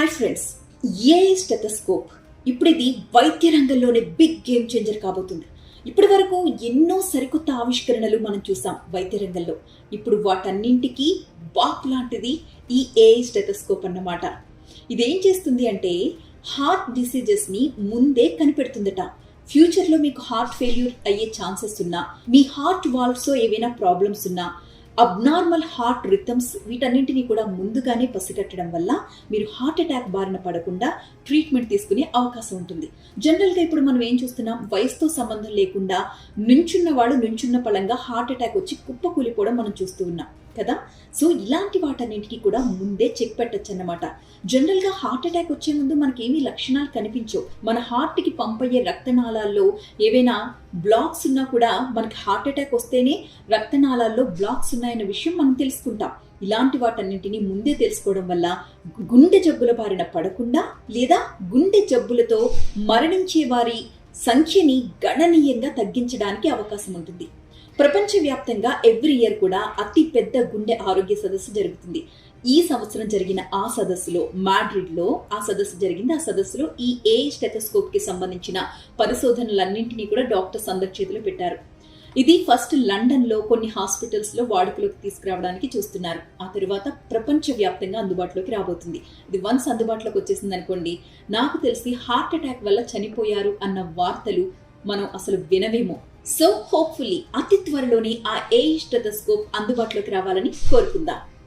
Hi friends, AI stethoscope ఇప్పుడు ఇది వైద్య రంగంలోనే బిగ్ గేమ్ చేంజర్ కాబోతుంది. ఇప్పటి వరకు ఎన్నో సరికొత్త ఆవిష్కరణలు మనం చూసాం వైద్య రంగంలో. ఇప్పుడు వాటన్నింటికి బాక్ లాంటిది ఈ ఏఐ స్టెథోస్కోప్ అన్నమాట. ఇదేం చేస్తుంది అంటే హార్ట్ డిసీజెస్ని ముందే కనిపెడుతుందట. ఫ్యూచర్లో మీకు హార్ట్ ఫెయిల్యూర్ అయ్యే ఛాన్సెస్ ఉన్నా, మీ హార్ట్ వాల్వ్స్లో ఏవైనా ప్రాబ్లమ్స్ ఉన్నా, అబ్నార్మల్ హార్ట్ రిథమ్స్ వీటన్నింటినీ కూడా ముందుగానే పసిగట్టడం వల్ల మీరు హార్ట్ అటాక్ బారిన పడకుండా ట్రీట్మెంట్ తీసుకునే అవకాశం ఉంటుంది. జనరల్గా ఇప్పుడు మనం ఏం చూస్తున్నాం, వయసుతో సంబంధం లేకుండా నుంచున్న వాళ్ళు నుంచున్న పళంగా హార్ట్ అటాక్ వచ్చి కుప్పకూలిపోవడం మనం చూస్తూ ఉన్నాం కదా. సో ఇలాంటి వాటన్నింటికి కూడా ముందే చెక్ పెట్టచ్చు అన్నమాట. జనరల్గా హార్ట్ అటాక్ వచ్చే ముందు మనకేమీ లక్షణాలు కనిపించవు. మన హార్ట్కి పంప్ అయ్యే రక్తనాళాల్లో ఏవైనా బ్లాక్స్ ఉన్నా కూడా మనకి హార్ట్ అటాక్ వస్తేనే రక్తనాళాల్లో బ్లాక్స్ ఉన్నాయన్న విషయం మనం తెలుసుకుంటాం. ఇలాంటి వాటన్నింటినీ ముందే తెలుసుకోవడం వల్ల గుండె జబ్బుల బారిన పడకుండా లేదా గుండె జబ్బులతో మరణించే వారి సంఖ్యని గణనీయంగా తగ్గించడానికి అవకాశం ఉంటుంది. ప్రపంచవ్యాప్తంగా ఎవ్రీ ఇయర్ కూడా అతి పెద్ద గుండె ఆరోగ్య సదస్సు జరుగుతుంది. ఈ సంవత్సరం జరిగిన ఆ సదస్సులో, మాడ్రిడ్లో ఆ సదస్సు జరిగింది. ఆ సదస్సులో ఈ ఏఐ స్టెథోస్కోప్ కి సంబంధించిన పరిశోధనలన్నింటినీ కూడా డాక్టర్స్ అందరి చేతిలో పెట్టారు. ఇది ఫస్ట్ లండన్లో కొన్ని హాస్పిటల్స్లో వాడుకలోకి తీసుకురావడానికి చూస్తున్నారు. ఆ తరువాత ప్రపంచవ్యాప్తంగా అందుబాటులోకి రాబోతుంది. ఇది వన్స్ అందుబాటులోకి వచ్చేసింది అనుకోండి, నాకు తెలిసి హార్ట్ అటాక్ వల్ల చనిపోయారు అన్న వార్తలు మనం అసలు వినవేమో. సో హోప్ఫుల్లీ అతి త్వరలోనే ఆ ఏఐ స్టెథోస్కోప్ అందుబాటులోకి రావాలని కోరుకుందాం.